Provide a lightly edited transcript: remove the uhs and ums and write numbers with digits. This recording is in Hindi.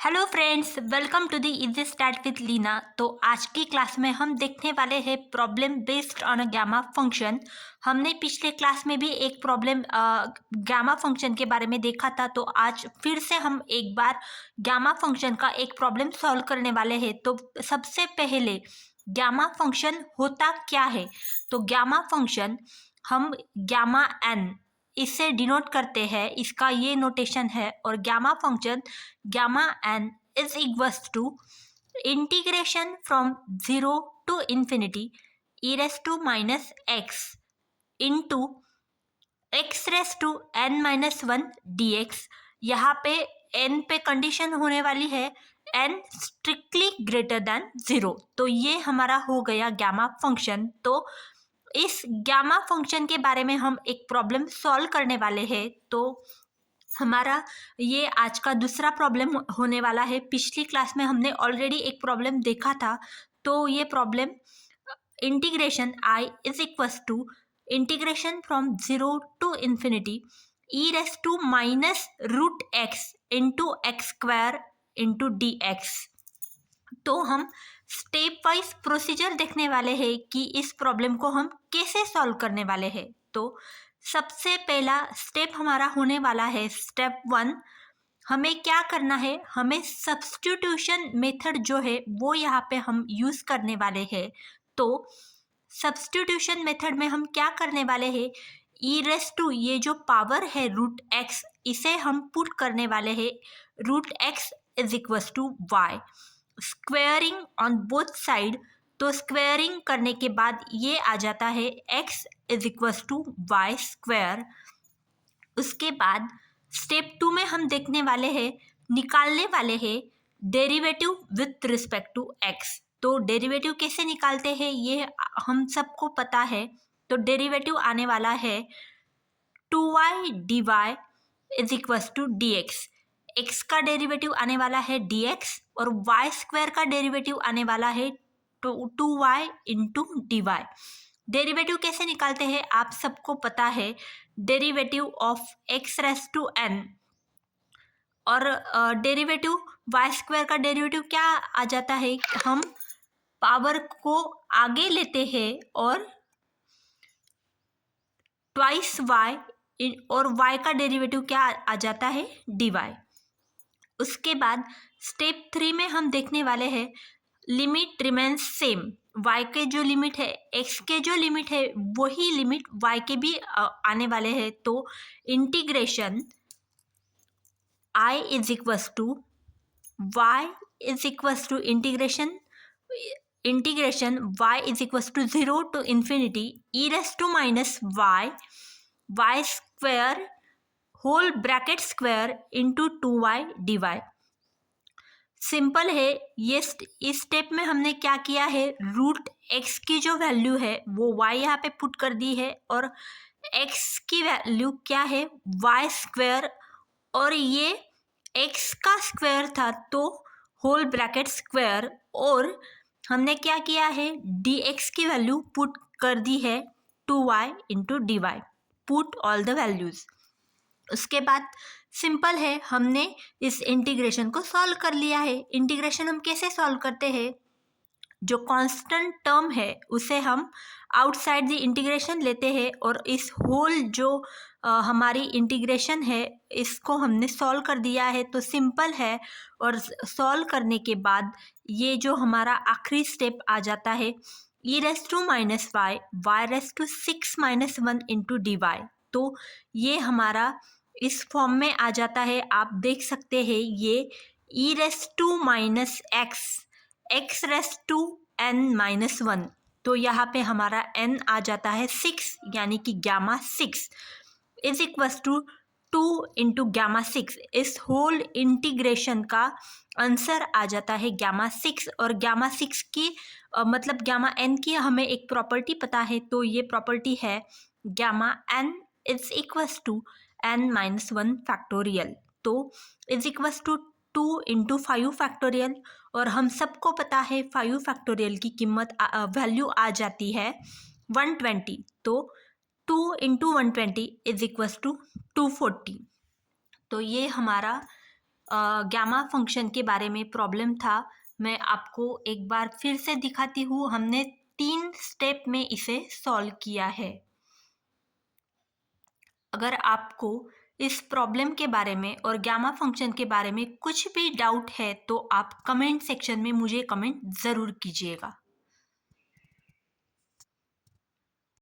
Hello friends, welcome to the easy start with Leena. तो आज की क्लास में हम देखने वाले हैं problem based on a gamma function. हमने पिछले क्लास में भी एक प्रॉब्लम गामा फंक्शन के बारे में देखा था, तो आज फिर से हम एक बार गामा फंक्शन का एक प्रॉब्लम सॉल्व करने वाले हैं। तो सबसे पहले गामा फंक्शन होता क्या है? तो गामा फंक्शन हम गामा एन इससे डिनोट करते हैं, इसका ये नोटेशन है। और gamma function gamma n is equals to integration from 0 to infinity e raised to minus x into x raised to n minus 1 dx। यहाँ पे n पे कंडीशन होने वाली है n स्ट्रिक्टली ग्रेटर देन 0। तो ये हमारा हो गया गामा फंक्शन। तो इस गामा फंक्शन के बारे में हम एक प्रॉब्लम सॉल्व करने वाले हैं। तो हमारा ये आज का दूसरा प्रॉब्लम होने वाला है। पिछली क्लास में हमने ऑलरेडी एक प्रॉब्लम देखा था। तो ये problem integration I is equals to integration from 0 to infinity e raise to minus root x into x square into d x. तो हम स्टेप वाइज प्रोसीजर देखने वाले हैं कि इस प्रॉब्लम को हम कैसे सॉल्व करने वाले हैं। तो सबसे पहला स्टेप हमारा होने वाला है स्टेप 1। हमें क्या करना है, हमें सब्स्टिट्यूशन मेथड जो है वो यहाँ पे हम यूज़ करने वाले हैं। तो सब्स्टिट्यूशन मेथड में हम क्या करने वाले हैं, ई रेस टू ये जो पावर है रूट एक्स, इसे हम पुट करने वाले हैं root x is equals to y, squaring on both side. तो स्क्वेयरिंग करने के बाद ये आ जाता है x is equals to y square. उसके बाद स्टेप 2 में हम देखने वाले हैं, निकालने वाले हैं derivative with respect to x। तो डेरिवेटिव कैसे निकालते हैं ये हम सबको पता है। तो डेरिवेटिव आने वाला है 2y dy is equals to dx। x का डेरिवेटिव आने वाला है dx और y स्क्वायर का डेरिवेटिव आने वाला है 2y into D Y. Derivative कैसे निकालते हैं आप सबको पता है, derivative of x raise to n और डेरिवेटिव y स्क्वायर का डेरिवेटिव क्या आ जाता है, हम पावर को आगे लेते हैं और ट्वाइस y और y का डेरिवेटिव क्या आ जाता है dy। उसके बाद स्टेप 3 में हम देखने वाले हैं लिमिट रिमेन्स सेम। y के जो लिमिट है, x के जो लिमिट है वही लिमिट y के भी आने वाले हैं। तो integration i is equals to y is equals to integration y is equals to 0 to infinity e raise to minus y square whole bracket square into 2y dy। Simple है ये। इस स्टेप में हमने क्या किया है, रूट एक्स की जो वैल्यू है वो y यहाँ पे पुट कर दी है और x की वैल्यू क्या है y स्क्वायर और ये x का स्क्वायर था तो होल ब्रैकेट स्क्वायर, और हमने क्या किया है dx की वैल्यू पुट कर दी है 2y into D y, put all the values. उसके बाद सिंपल है, हमने इस इंटीग्रेशन को सॉल्व कर लिया है। इंटीग्रेशन हम कैसे सॉल्व करते हैं, जो कांस्टेंट टर्म है उसे हम आउटसाइड द इंटीग्रेशन लेते हैं और इस होल जो हमारी इंटीग्रेशन है इसको हमने सॉल्व कर दिया है। तो सिंपल है, और सॉल्व करने के बाद ये जो हमारा आखिरी स्टेप आ जाता है E raise to minus Y raise to 6 minus 1 into D Y. तो ये हमारा इस फॉर्म में आ जाता है। आप देख सकते हैं ये E raise to minus X raise to n minus 1। तो यहाँ पे हमारा n आ जाता है 6, यानी कि gamma 6 is equals to 2 into gamma 6। इस होल इंटीग्रेशन का आंसर आ जाता है गामा 6। और गामा 6 की मतलब गामा n की हमें एक प्रॉपर्टी पता है। तो ये प्रॉपर्टी है gamma n is equals to n minus 1 factorial. तो is equals to 2 into 5 factorial, और हम सबको पता है 5 फैक्टोरियल की कीमत वैल्यू आ जाती है 120। तो 2 इंटू 120 इज इक्वल्स टू 240। तो ये हमारा गामा फंक्शन के बारे में प्रॉब्लम था। मैं आपको एक बार फिर से दिखाती हूँ। हमने 3 स्टेप में इसे सॉल्व किया है। अगर आपको इस प्रॉब्लम के बारे में और गामा फंक्शन के बारे में कुछ भी डाउट है तो आप कमेंट सेक्शन में मुझे कमेंट ज़रूर कीजिएगा।